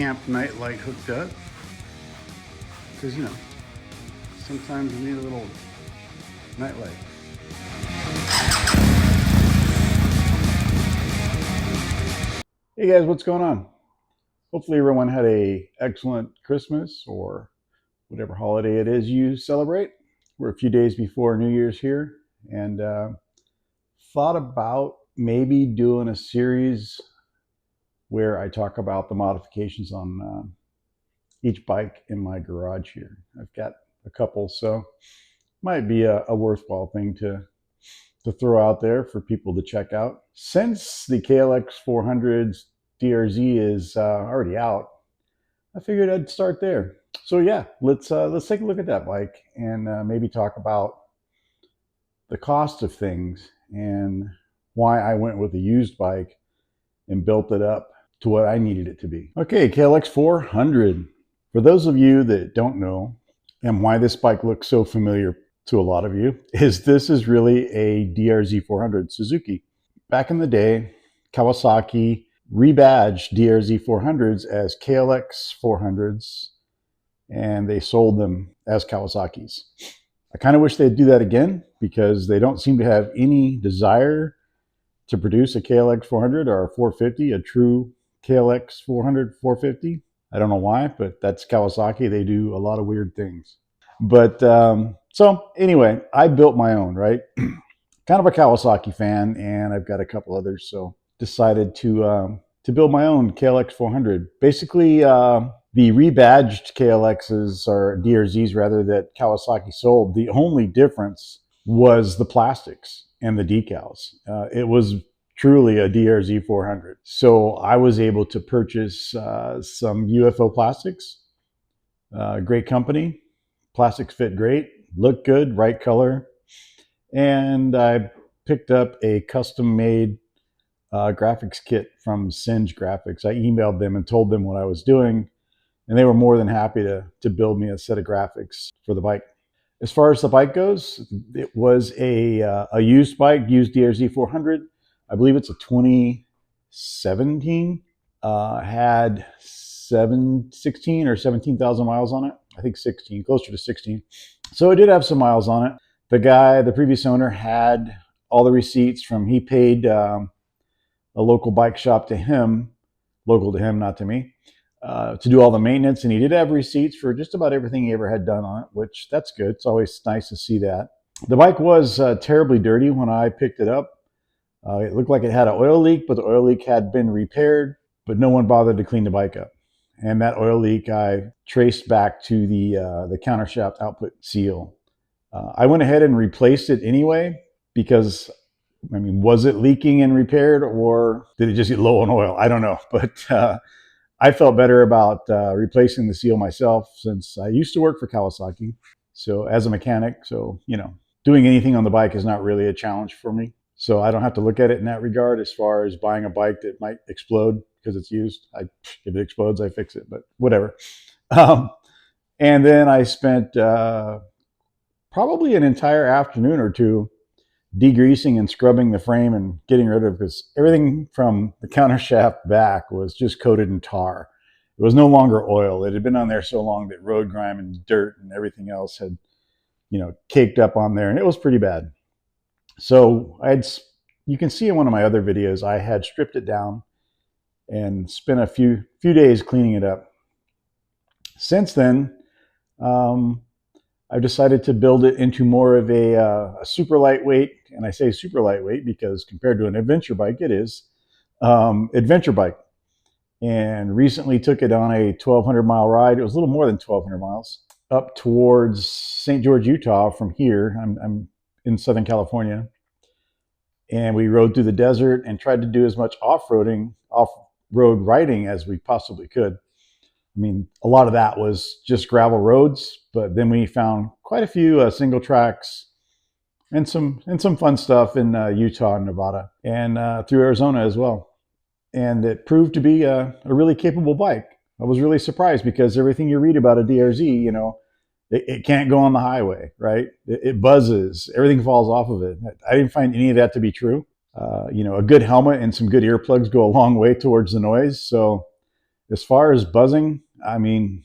camp night light hooked up. Because, you know, sometimes you need a little night light. Hey guys, what's going on? Hopefully everyone had an excellent Christmas or whatever holiday it is you celebrate. We're a few days before New Year's here, and thought about maybe doing a series where I talk about the modifications on each bike in my garage here. I've got a couple, so might be a worthwhile thing to throw out there for people to check out. Since the KLX400's DRZ is already out, I figured I'd start there. So yeah, let's take a look at that bike and maybe talk about the cost of things and why I went with a used bike and built it up to what I needed it to be. Okay, KLX400. For those of you that don't know, and why this bike looks so familiar to a lot of you, is this is really a DRZ400 Suzuki. Back in the day, Kawasaki rebadged DRZ400s as KLX400s, and they sold them as Kawasaki's. I kind of wish they'd do that again, because they don't seem to have any desire to produce a KLX400 or a 450, a true KLX400 450. I don't know why, but that's Kawasaki. They do a lot of weird things. But so anyway, I built my own, right? Kind of a Kawasaki fan, and I've got a couple others, so decided to build my own KLX400. Basically, the rebadged KLXs, or DRZs rather, that Kawasaki sold, the only difference was the plastics and the decals. It was truly a DRZ400. So I was able to purchase some UFO plastics. Great company. Plastics fit great, look good, right color. And I picked up a custom-made graphics kit from Singe Graphics. I emailed them and told them what I was doing, and they were more than happy to build me a set of graphics for the bike. As far as the bike goes, it was a used bike, used DRZ400. I believe it's a 2017. Had 16 or 17,000 miles on it. I think 16, closer to 16. So it did have some miles on it. The previous owner, had all the receipts from, he paid a local bike shop to him, local to him, not to me, to do all the maintenance. And he did have receipts for just about everything he ever had done on it, which that's good. It's always nice to see that. The bike was terribly dirty when I picked it up. It looked like it had an oil leak, but the oil leak had been repaired, but no one bothered to clean the bike up. And that oil leak I traced back to the countershaft output seal. I went ahead and replaced it anyway, because, I mean, was it leaking and repaired, or did it just get low on oil? I don't know, but I felt better about replacing the seal myself, since I used to work for Kawasaki, so as a mechanic. So, you know, doing anything on the bike is not really a challenge for me. So I don't have to look at it in that regard as far as buying a bike that might explode because it's used. If it explodes, I fix it, but whatever. And then I spent probably an entire afternoon or two degreasing and scrubbing the frame and getting rid of, because everything from the countershaft back was just coated in tar. It was no longer oil. It had been on there so long that road grime and dirt and everything else had, you know, caked up on there, and it was pretty bad. So you can see in one of my other videos, I had stripped it down and spent a few days cleaning it up. Since then, I've decided to build it into more of a super lightweight, and I say super lightweight because compared to an adventure bike, it is adventure bike. And recently took it on a 1,200 mile ride. It was a little more than 1,200 miles up towards St. George, Utah from here. I'm in Southern California, and we rode through the desert and tried to do as much off-road riding as we possibly could. I mean, a lot of that was just gravel roads, but then we found quite a few single tracks and some fun stuff in Utah and Nevada, and through Arizona as well. And it proved to be a really capable bike. I was really surprised, because everything you read about a DRZ, you know, it can't go on the highway, right? It buzzes, everything falls off of it. I didn't find any of that to be true. You know, a good helmet and some good earplugs go a long way towards the noise. So As far as buzzing, I mean,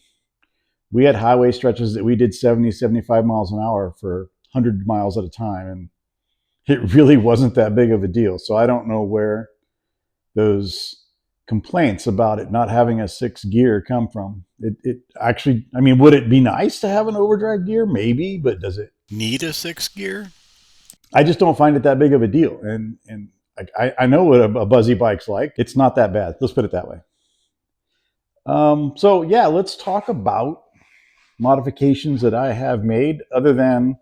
we had highway stretches that we did 70, 75 miles an hour for 100 miles at a time, and it really wasn't that big of a deal. So I don't know where those complaints about it not having a sixth gear come from. It actually, I mean, would it be nice to have an overdrive gear? Maybe, but does it need a sixth gear? I just don't find it that big of a deal. And I know what a buzzy bike's like. It's not that bad. Let's put it that way. So yeah, let's talk about modifications that I have made, other than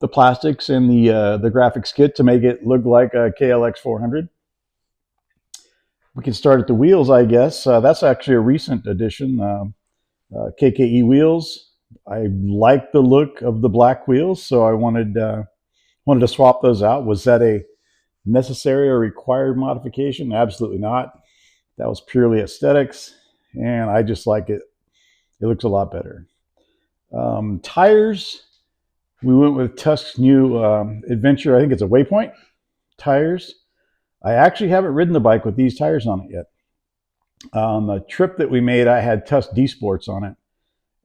the plastics and the graphics kit to make it look like a KLX400. We can start at the wheels, I guess. That's actually a recent addition. KKE wheels. I like the look of the black wheels, so I wanted to swap those out. Was that a necessary or required modification? Absolutely not. That was purely aesthetics, and I just like it. It looks a lot better. Tires. We went with Tusk's new Adventure. I think it's a Waypoint tires. I actually haven't ridden the bike with these tires on it yet. On the trip that we made, I had Tusk D Sports on it,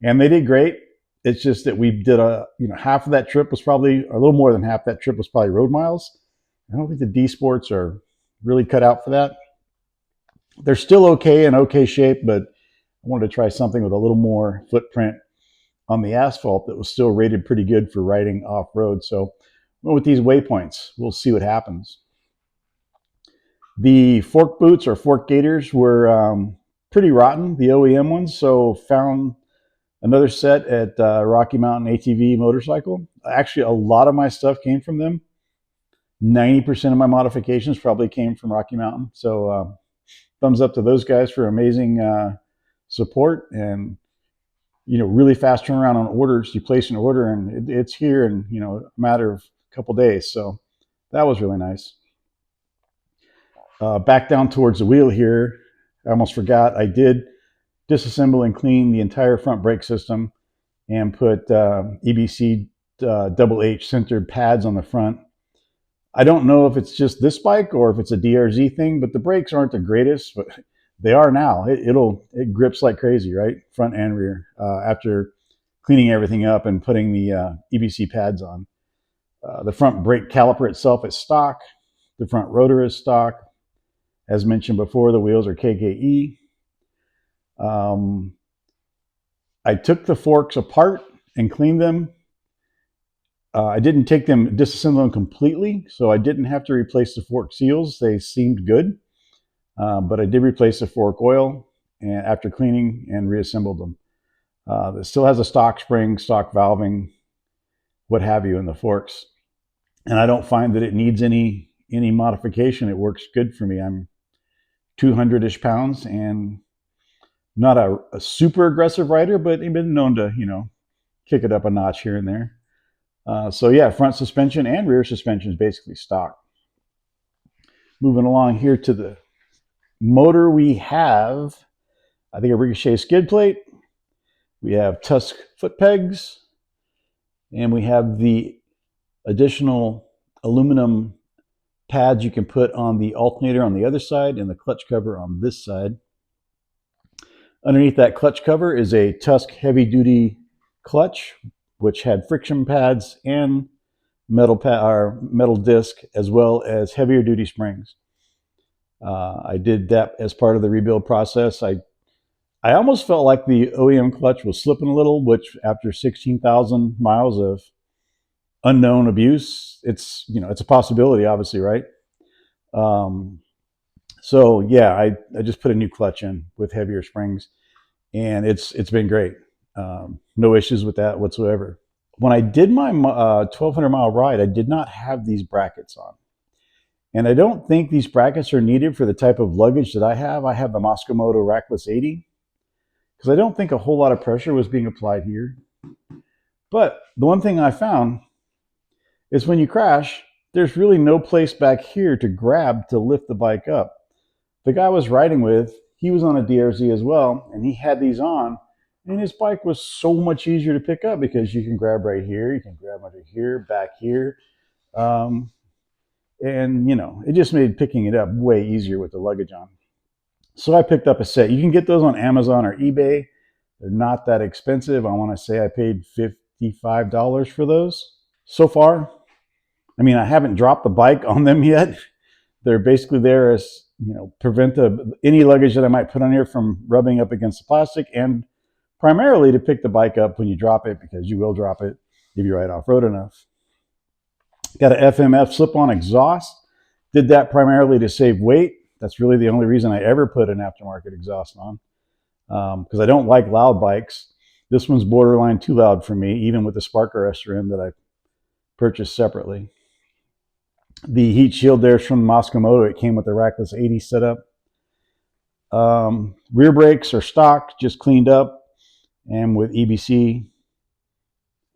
and they did great. It's just that we did half of that trip was probably, or a little more than half that trip was probably road miles. I don't think the D Sports are really cut out for that. They're still okay in okay shape, but I wanted to try something with a little more footprint on the asphalt that was still rated pretty good for riding off road. So with these Waypoints, we'll see what happens. The fork boots or fork gaiters were pretty rotten, the OEM ones, so found another set at Rocky Mountain ATV Motorcycle. Actually, a lot of my stuff came from them. 90% of my modifications probably came from Rocky Mountain. So thumbs up to those guys for amazing support, and really fast turnaround on orders. You place an order and it's here in a matter of a couple days. So that was really nice. Back down towards the wheel here, I almost forgot. I did disassemble and clean the entire front brake system and put EBC double H centered pads on the front. I don't know if it's just this bike or if it's a DRZ thing, but the brakes aren't the greatest, but they are now. It grips like crazy, right? Front and rear, after cleaning everything up and putting the EBC pads on. The front brake caliper itself is stock. The front rotor is stock. As mentioned before, the wheels are KKE. I took the forks apart and cleaned them. I didn't disassemble them completely, so I didn't have to replace the fork seals. They seemed good, but I did replace the fork oil and after cleaning and reassembled them. It still has a stock spring, stock valving, what have you in the forks, and I don't find that it needs any modification. It works good for me. I'm 200-ish pounds and not a super aggressive rider, but I've been known to kick it up a notch here and there. So yeah, front suspension and rear suspension is basically stock. Moving along here to the motor, we have, I think, a Ricochet skid plate. We have Tusk foot pegs, and we have the additional aluminum pads you can put on the alternator on the other side and the clutch cover on this side. Underneath that clutch cover is a Tusk heavy duty clutch, which had friction pads and metal disc, as well as heavier duty springs. I did that as part of the rebuild process. I almost felt like the OEM clutch was slipping a little, which after 16,000 miles of unknown abuse, it's a possibility, obviously, right? So yeah, I just put a new clutch in with heavier springs, and it's been great. No issues with that whatsoever. When I did my 1,200 mile ride, I did not have these brackets on. And I don't think these brackets are needed for the type of luggage that I have. I have the Moskomoto Rackless 80, because I don't think a whole lot of pressure was being applied here. But the one thing I found is when you crash, there's really no place back here to grab to lift the bike up. The guy I was riding with, he was on a DRZ as well, and he had these on, and his bike was so much easier to pick up because you can grab right here, you can grab under here, back here. And it just made picking it up way easier with the luggage on. So I picked up a set. You can get those on Amazon or eBay. They're not that expensive. I want to say I paid $55 for those so far. I mean, I haven't dropped the bike on them yet. They're basically there as, prevent any luggage that I might put on here from rubbing up against the plastic, and primarily to pick the bike up when you drop it, because you will drop it if you ride off-road enough. Got an FMF slip-on exhaust. Did that primarily to save weight. That's really the only reason I ever put an aftermarket exhaust on, because I don't like loud bikes. This one's borderline too loud for me, even with the spark arrestor in that I purchased separately. The heat shield there's from Moscow Moto. It came with the rackless 80 setup. Rear brakes are stock, just cleaned up, and with EBC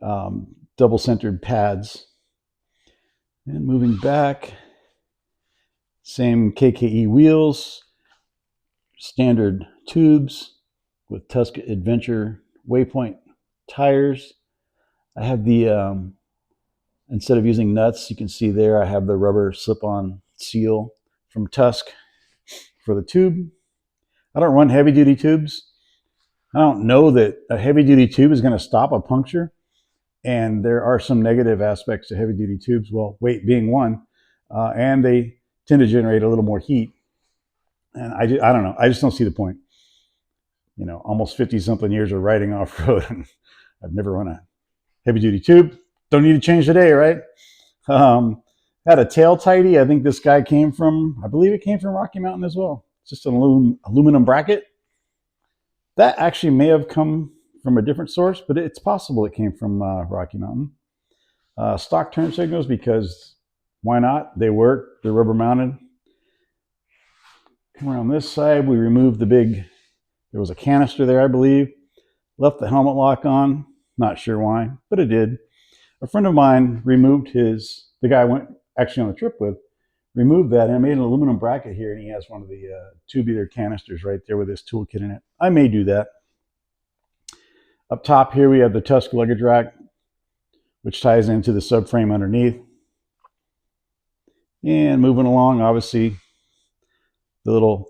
double centered pads. And moving back, same KKE wheels, standard tubes with Tusk Adventure Waypoint tires. I have the, instead of using nuts, you can see there I have the rubber slip-on seal from Tusk for the tube. I don't run heavy-duty tubes. I don't know that a heavy-duty tube is going to stop a puncture, and there are some negative aspects to heavy-duty tubes, well, weight being one, and they tend to generate a little more heat. And I don't know. I just don't see the point. Almost 50-something years of riding off-road, and I've never run a heavy-duty tube. Don't need to change today, right? Had a tail tidy. I think this guy I believe it came from Rocky Mountain as well. It's just an aluminum bracket. That actually may have come from a different source, but it's possible it came from Rocky Mountain. Stock turn signals, because why not? They work. They're rubber mounted. Come around this side. We removed there was a canister there, I believe. Left the helmet lock on. Not sure why, but it did. A friend of mine removed the guy I went actually on the trip with, removed that and made an aluminum bracket here, and he has one of the tubular canisters right there with his toolkit in it. I may do that. Up top here we have the Tusk luggage rack, which ties into the subframe underneath. And moving along, obviously the little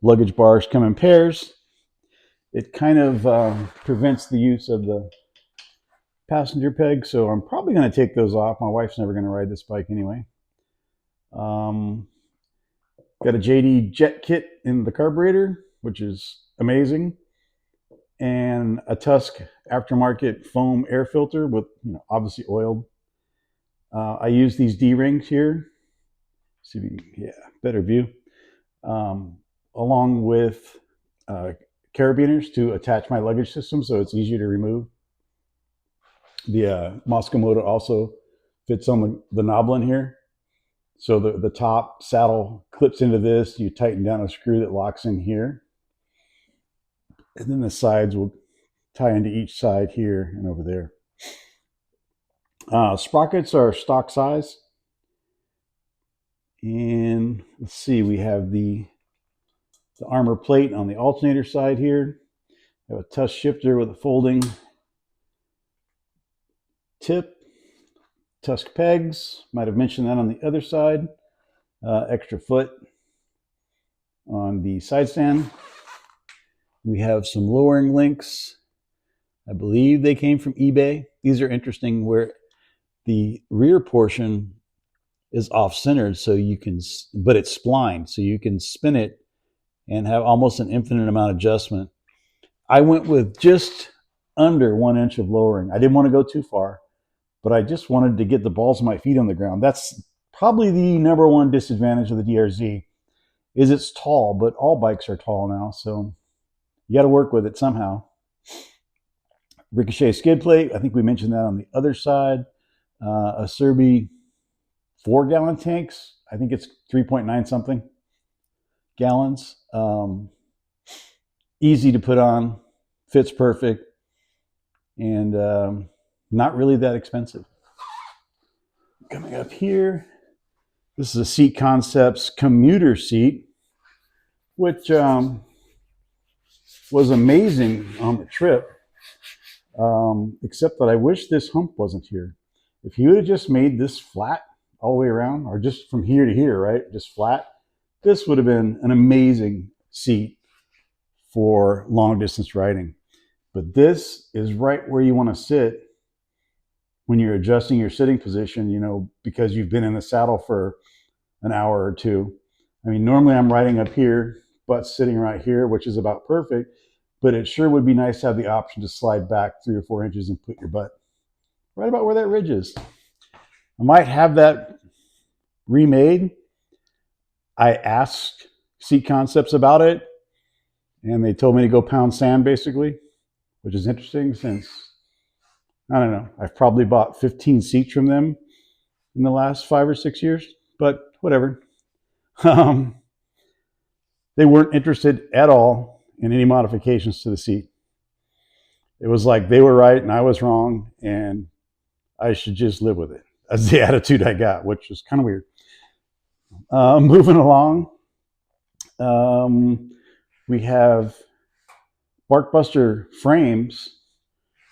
luggage bars come in pairs. It kind of prevents the use of the passenger peg, so I'm probably going to take those off. My wife's never going to ride this bike anyway. Got a JD jet kit in the carburetor, which is amazing, and a Tusk aftermarket foam air filter with, obviously oiled. I use these D-rings here. See if you can, better view. Along with carabiners to attach my luggage system, so it's easier to remove. The Moscow Moto also fits on the knob in here. So the top saddle clips into this. You tighten down a screw that locks in here. And then the sides will tie into each side here and over there. Sprockets are stock size. And let's see, we have the armor plate on the alternator side here. We have a Tusk shifter with a folding tip. Tusk pegs, might have mentioned that on the other side. Extra foot on the side stand. We have some lowering links. I believe they came from eBay. These are interesting, where the rear portion is off-centered, so you can, but it's splined, so you can spin it and have almost an infinite amount of adjustment. I went with just under 1 inch of lowering. I didn't want to go too far, but I just wanted to get the balls of my feet on the ground. That's probably the number one disadvantage of the DRZ, is it's tall, but all bikes are tall now, so you got to work with it somehow. Ricochet skid plate, I think we mentioned that on the other side. A Serbi 4-gallon tanks. I think it's 3.9 something gallons. Easy to put on, fits perfect, and not really that expensive. Coming up here, this is a Seat Concepts commuter seat, which was amazing on the trip, except that I wish this hump wasn't here. If you would have just made this flat all the way around, or just from here to here, right, just flat, this would have been an amazing seat for long distance riding. But this is right where you want to sit when you're adjusting your sitting position, you know, because you've been in the saddle for an hour or two. I mean, normally I'm riding up here, butt sitting right here, which is about perfect, but it sure would be nice to have the option to slide back 3 or 4 inches and put your butt right about where that ridge is. I might have that remade. I asked Seat Concepts about it, and they told me to go pound sand, basically, which is interesting since, I don't know, I've probably bought 15 seats from them in the last 5 or 6 years, but whatever. They weren't interested at all in any modifications to the seat. It was like they were right and I was wrong, and I should just live with it. That's the attitude I got, which is kind of weird. Moving along, we have Barkbuster frames.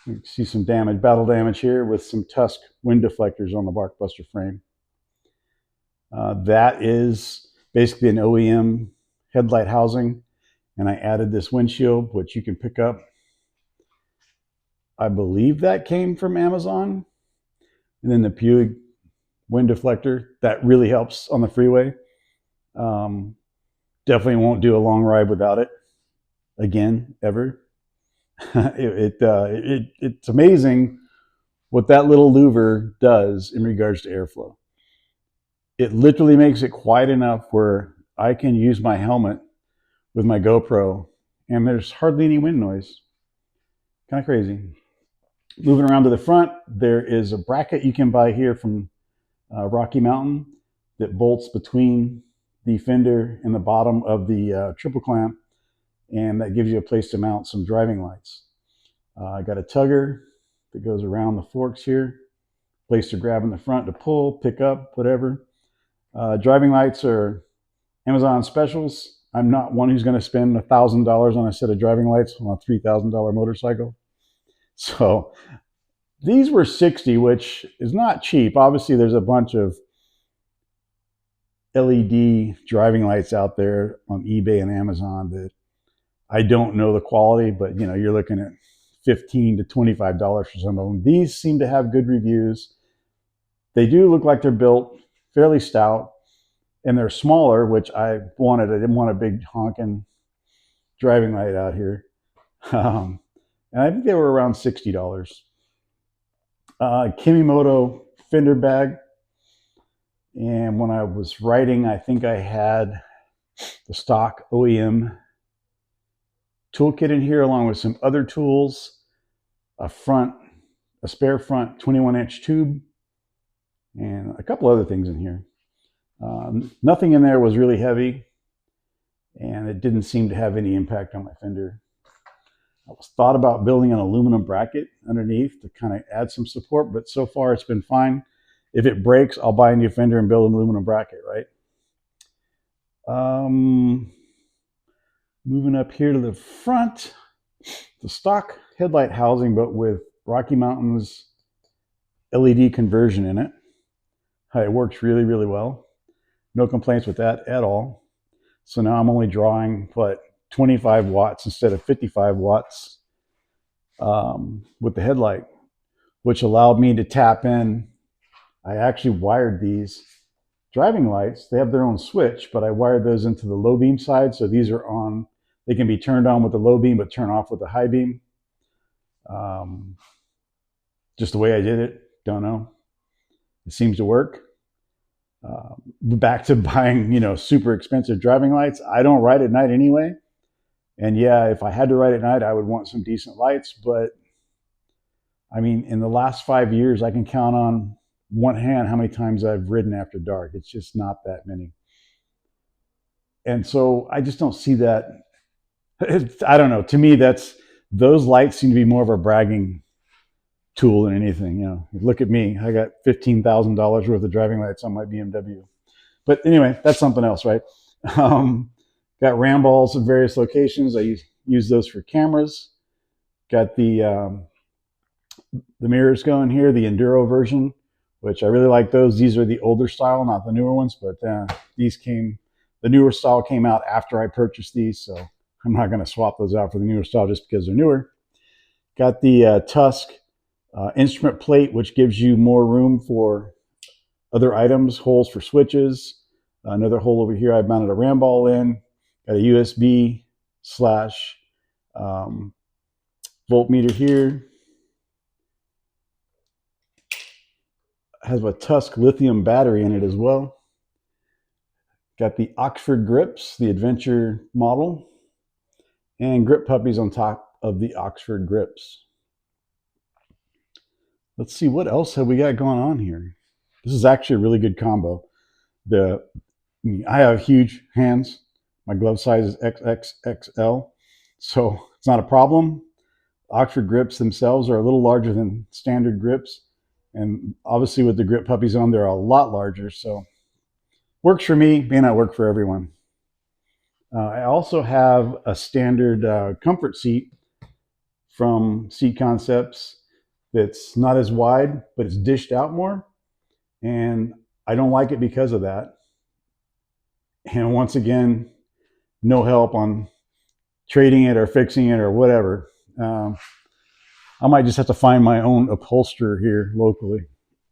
You can see some damage, battle damage here with some Tusk wind deflectors on the Barkbuster frame. That is basically an OEM headlight housing, and I added this windshield, which you can pick up. I believe that came from Amazon. And then the Puig wind deflector, that really helps on the freeway. Definitely won't do a long ride without it again, ever. It's amazing what that little louver does in regards to airflow. It literally makes it quiet enough where I can use my helmet with my GoPro and there's hardly any wind noise. Kind of crazy. Moving around to the front, there is a bracket you can buy here from Rocky Mountain that bolts between the fender and the bottom of the triple clamp, and that gives you a place to mount some driving lights. I got a tugger that goes around the forks here, place to grab in the front to pull, pick up, whatever. Driving lights are Amazon specials. I'm not one who's going to spend $1,000 on a set of driving lights on a $3,000 motorcycle. So these were $60, which is not cheap. Obviously, there's a bunch of LED driving lights out there on eBay and Amazon that I don't know the quality, but you know, you're looking at $15 to $25 for some of them. These seem to have good reviews. They do look like they're built fairly stout, and they're smaller, which I wanted. I didn't want a big honking driving light out here. And I think they were around $60. Kimimoto fender bag. And when I was writing, I think I had the stock OEM toolkit in here along with some other tools, a spare front 21-inch tube, and a couple other things in here. Nothing in there was really heavy, and it didn't seem to have any impact on my fender. I was thought about building an aluminum bracket underneath to kind of add some support, but so far it's been fine. If it breaks, I'll buy a new fender and build an aluminum bracket, right? Moving up here to the front, the stock headlight housing, but with Rocky Mountain's LED conversion in it. It works really, really well. No complaints with that at all. So now I'm only drawing, 25 watts instead of 55 watts with the headlight, which allowed me to tap in. I actually wired these driving lights. They have their own switch, but I wired those into the low beam side. So these are on, they can be turned on with the low beam, but turn off with the high beam. Just the way I did it, don't know. It seems to work. Back to buying, super expensive driving lights. I don't ride at night anyway. And yeah, if I had to ride at night, I would want some decent lights. But I mean, in the last 5 years, I can count on one hand how many times I've ridden after dark. It's just not that many. And so I just don't see that. I don't know. To me, those lights seem to be more of a bragging tool than anything. Look at me. I got $15,000 worth of driving lights on my BMW. But anyway, that's something else, right? Got ram balls at various locations. I use those for cameras. Got the mirrors going here, the Enduro version, which I really like those. These are the older style, not the newer ones, but these came The newer style came out after I purchased these, so I'm not going to swap those out for the newer style just because they're newer. Got the Tusk instrument plate, which gives you more room for other items, holes for switches. Another hole over here I've mounted a RAM ball in. Got a USB slash voltmeter here. Has a Tusk lithium battery in it as well. Got the Oxford grips, the adventure model, and grip puppies on top of the Oxford grips. Let's see, what else have we got going on here? This is actually a really good combo. I have huge hands. My glove size is XXXL, so it's not a problem. Oxford grips themselves are a little larger than standard grips, and obviously with the grip puppies on, they're a lot larger, so works for me, may not work for everyone. I also have a standard comfort seat from Seat Concepts that's not as wide, but it's dished out more, and I don't like it because of that. And once again, no help on trading it or fixing it or whatever. I might just have to find my own upholsterer here locally.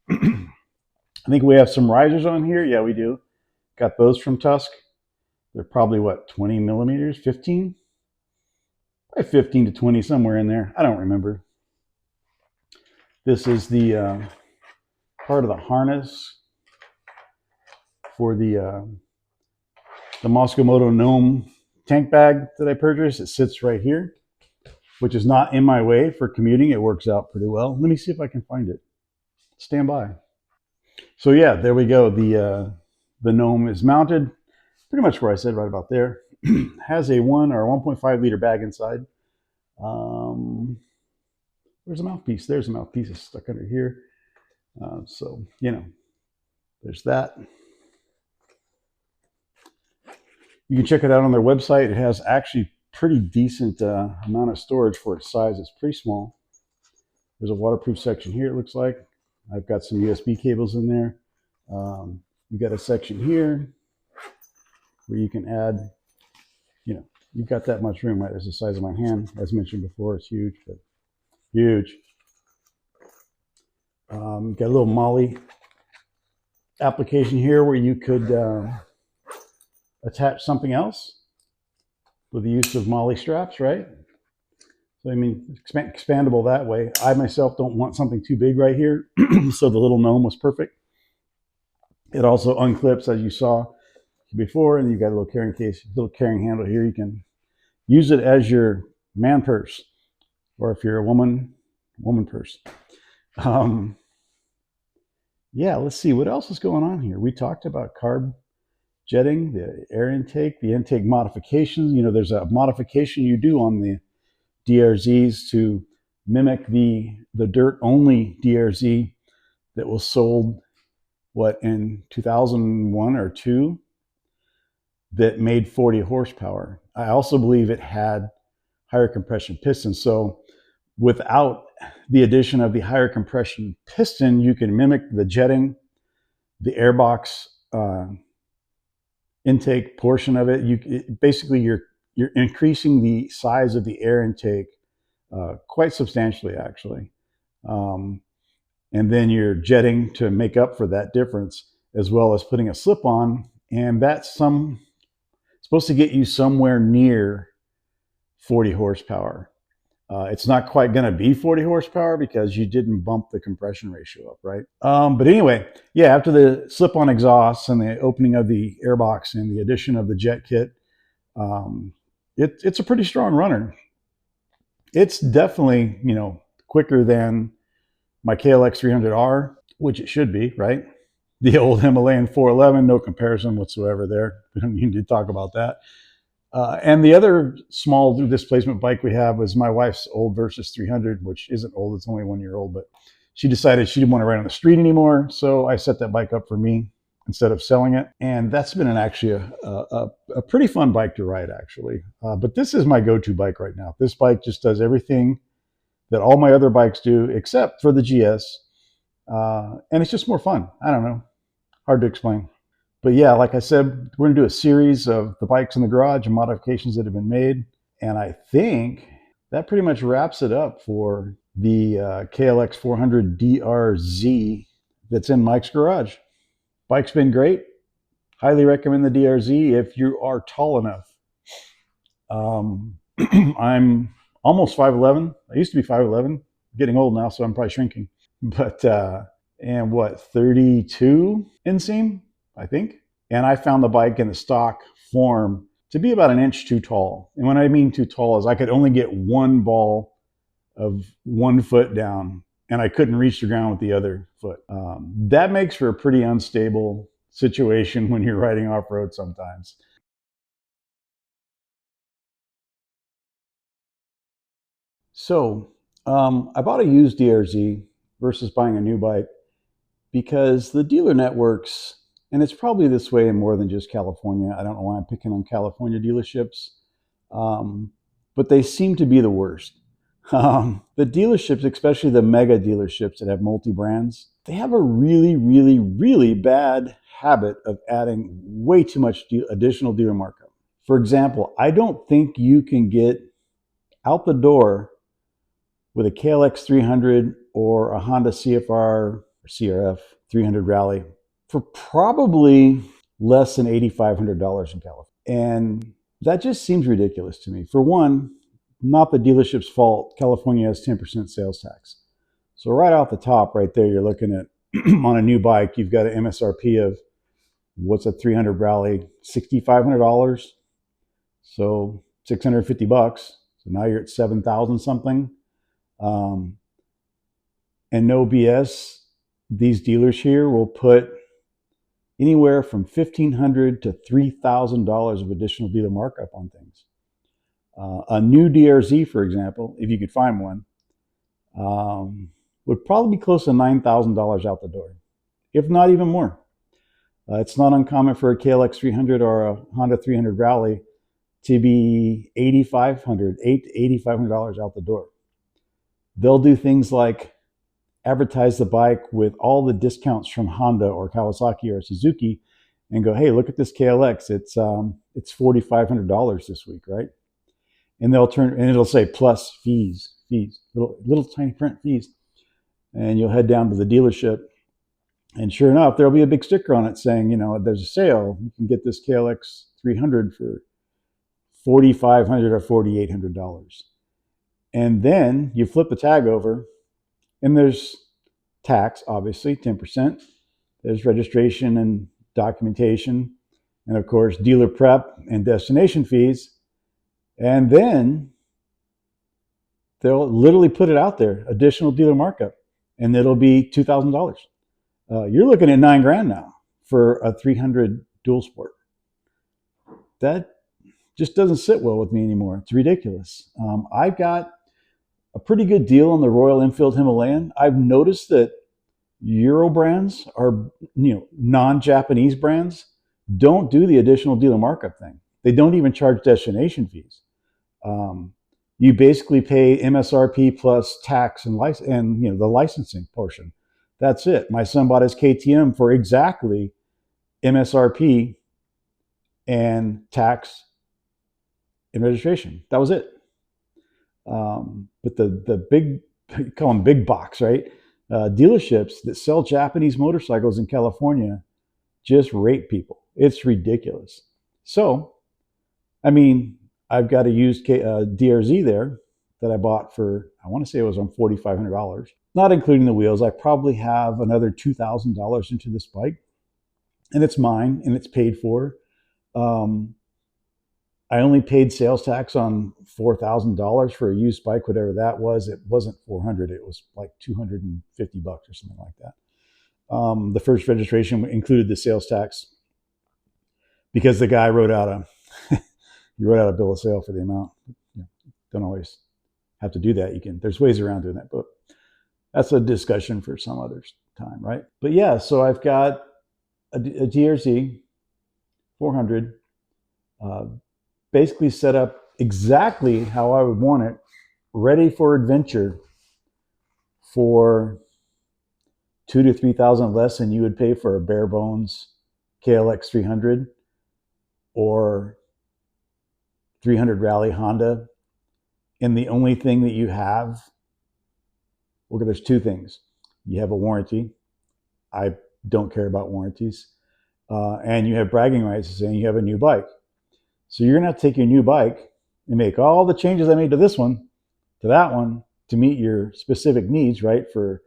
I think we have some risers on here. Yeah, we do. Got those from Tusk. They're probably, what, 20 millimeters, 15? Probably 15 to 20, somewhere in there. I don't remember. This is the part of the harness for the Moskomoto Gnome tank bag that I purchased. It sits right here, which is not in my way for commuting. It works out pretty well. Let me see if I can find it. Stand by. So yeah, there we go. The Gnome is mounted pretty much where I said, right about there. Has a 1 or 1.5 liter bag inside. Where's the mouthpiece? There's the mouthpiece. It's stuck under here. So, you know, there's that. You can check it out on their website. It has actually pretty decent amount of storage for its size. It's pretty small. There's a waterproof section here, it looks like. I've got some USB cables in there. You got a section here where you can add, you know, you've got that much room, right? It's the size of my hand. As mentioned before, it's huge, but huge. Got a little MOLLE application here where you could attach something else with the use of MOLLE straps, right? So, I mean, expandable that way. I myself don't want something too big right here, so the little Gnome was perfect. It also unclips, as you saw before, and you've got a little carrying case, little carrying handle here. You can use it as your man purse, or if you're a woman purse. Yeah, let's see what else is going on here. We talked about carb jetting, the air intake, the intake modifications. You know, there's a modification you do on the DRZs to mimic the dirt-only DRZ that was sold, what, in 2001 or 2, that made 40 horsepower. I also believe it had higher compression pistons. So without the addition of the higher compression piston, you can mimic the jetting, the airbox intake portion of it. Basically, you're increasing the size of the air intake quite substantially, actually. And then you're jetting to make up for that difference, as well as putting a slip on. And that's supposed to get you somewhere near 40 horsepower. It's not quite going to be 40 horsepower because you didn't bump the compression ratio up, right? But anyway, yeah, after the slip-on exhausts and the opening of the airbox and the addition of the jet kit, it's a pretty strong runner. It's definitely, you know, quicker than my KLX 300R, which it should be, right? The old Himalayan 411, no comparison whatsoever there. We don't need to talk about that. And the other small displacement bike we have was my wife's old Versys 300, which isn't old, it's only 1 year old, but she decided she didn't want to ride on the street anymore. So I set that bike up for me instead of selling it. And that's been actually a pretty fun bike to ride, actually. But this is my go-to bike right now. This bike just does everything that all my other bikes do, except for the GS. And it's just more fun. I don't know. Hard to explain. But yeah, like I said, we're gonna do a series of the bikes in the garage and modifications that have been made. And I think that pretty much wraps it up for the KLX400 DRZ that's in Mike's garage. Bike's been great. Highly recommend the DRZ if you are tall enough. I'm almost 5'11". I used to be 5'11". Getting old now, so I'm probably shrinking. But and what, 32 inseam, I think. And I found the bike in the stock form to be about an inch too tall. And when I mean too tall is I could only get one ball of 1 foot down, and I couldn't reach the ground with the other foot. That makes for a pretty unstable situation when you're riding off-road sometimes. So I bought a used DRZ versus buying a new bike because the dealer networks, and it's probably this way in more than just California. I don't know why I'm picking on California dealerships, but they seem to be the worst. The dealerships, especially the mega dealerships that have multi-brands, they have a really, really, really bad habit of adding way too much additional dealer markup. For example, I don't think you can get out the door with a KLX 300 or a Honda CFR or CRF 300 Rally for probably less than $8,500 in California. And that just seems ridiculous to me. For one, not the dealership's fault. California has 10% sales tax. So right off the top, right there, you're looking at on a new bike, you've got an MSRP of what's a 300 Rally, $6,500. So 650 bucks. So now you're at 7,000 something. And no BS, these dealers here will put anywhere from $1,500 to $3,000 of additional dealer markup on things. A new DRZ, for example, if you could find one, would probably be close to $9,000 out the door, if not even more. It's not uncommon for a KLX 300 or a Honda 300 Rally to be $8,500 to $8,500 out the door. They'll do things like advertise the bike with all the discounts from Honda or Kawasaki or Suzuki and go, hey, look at this KLX. It's $4,500 this week, right? And they'll turn, and it'll say plus fees, little tiny print fees. And you'll head down to the dealership. And sure enough, there'll be a big sticker on it saying, you know, there's a sale. You can get this KLX 300 for $4,500 or $4,800. And then you flip the tag over, and there's tax, obviously, 10%. There's registration and documentation, and of course, dealer prep and destination fees. And then they'll literally put it out there, additional dealer markup, and it'll be $2,000. You're looking at $9,000 now for a 300 dual sport. That just doesn't sit well with me anymore. It's ridiculous. I got a pretty good deal on the Royal Enfield Himalayan. I've noticed that Euro brands or non-Japanese brands don't do the additional dealer markup thing. They don't even charge destination fees. You basically pay MSRP plus tax and the licensing portion. That's it. My son bought his KTM for exactly MSRP and tax and registration. That was it. But the big, call them big box, right? Dealerships that sell Japanese motorcycles in California just rape people. It's ridiculous. So, I mean, I've got a used DRZ there that I bought for, I want to say it was on $4,500, not including the wheels. I probably have another $2,000 into this bike, and it's mine and it's paid for. I only paid sales tax on $4,000 for a used bike, whatever that was. It wasn't $400. It was like $250 or something like that. The first registration included the sales tax because the guy wrote out a bill of sale for the amount. Don't always have to do that. There's ways around doing that, but that's a discussion for some other time, right? But yeah, so I've got a DRZ 400, basically set up exactly how I would want it, ready for adventure for $2,000 to $3,000 less than you would pay for a bare bones KLX 300 or 300 Rally Honda, and the only thing that you have, well, there's two things. You have a warranty. I don't care about warranties. And you have bragging rights saying you have a new bike. So you're going to have to take your new bike and make all the changes I made to this one, to that one, to meet your specific needs, right, for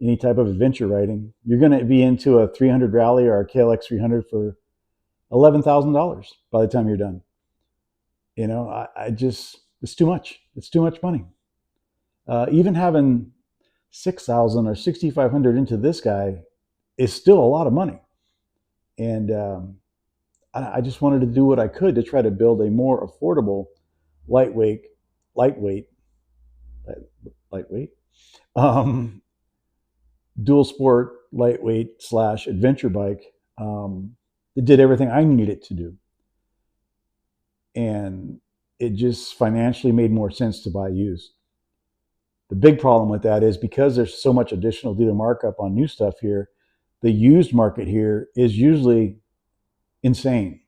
any type of adventure riding. You're going to be into a 300 Rally or a KLX 300 for $11,000 by the time you're done. You know, I just, it's too much. It's too much money. Even having 6,000 or 6,500 into this guy is still a lot of money. And I just wanted to do what I could to try to build a more affordable, lightweight, dual sport, lightweight / adventure bike that did everything I needed it to do. And it just financially made more sense to buy used. The big problem with that is because there's so much additional dealer markup on new stuff here, the used market here is usually insane.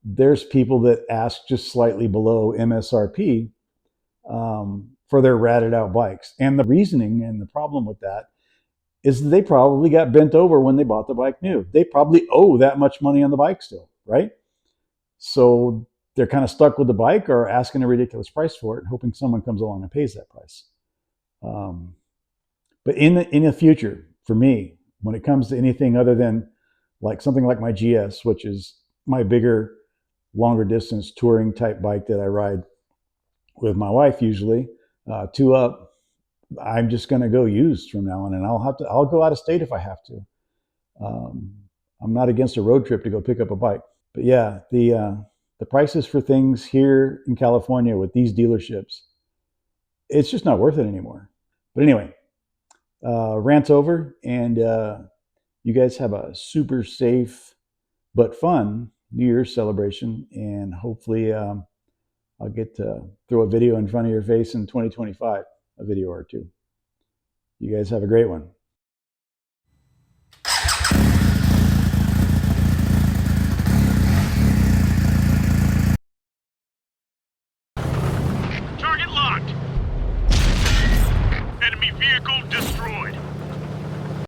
There's people that ask just slightly below MSRP for their ratted out bikes. And the reasoning and the problem with that is that they probably got bent over when they bought the bike new. They probably owe that much money on the bike still, right? So they're kind of stuck with the bike or asking a ridiculous price for it and hoping someone comes along and pays that price. But in the future, for me, when it comes to anything other than like something like my GS, which is my bigger, longer distance touring type bike that I ride with my wife usually, two up, I'm just going to go used from now on, and I'll go out of state if I have to. I'm not against a road trip to go pick up a bike. But yeah, the prices for things here in California with these dealerships, it's just not worth it anymore. But anyway, rant's over, and you guys have a super safe but fun New Year's celebration, and hopefully I'll get to throw a video in front of your face in 2025, a video or two. You guys have a great one.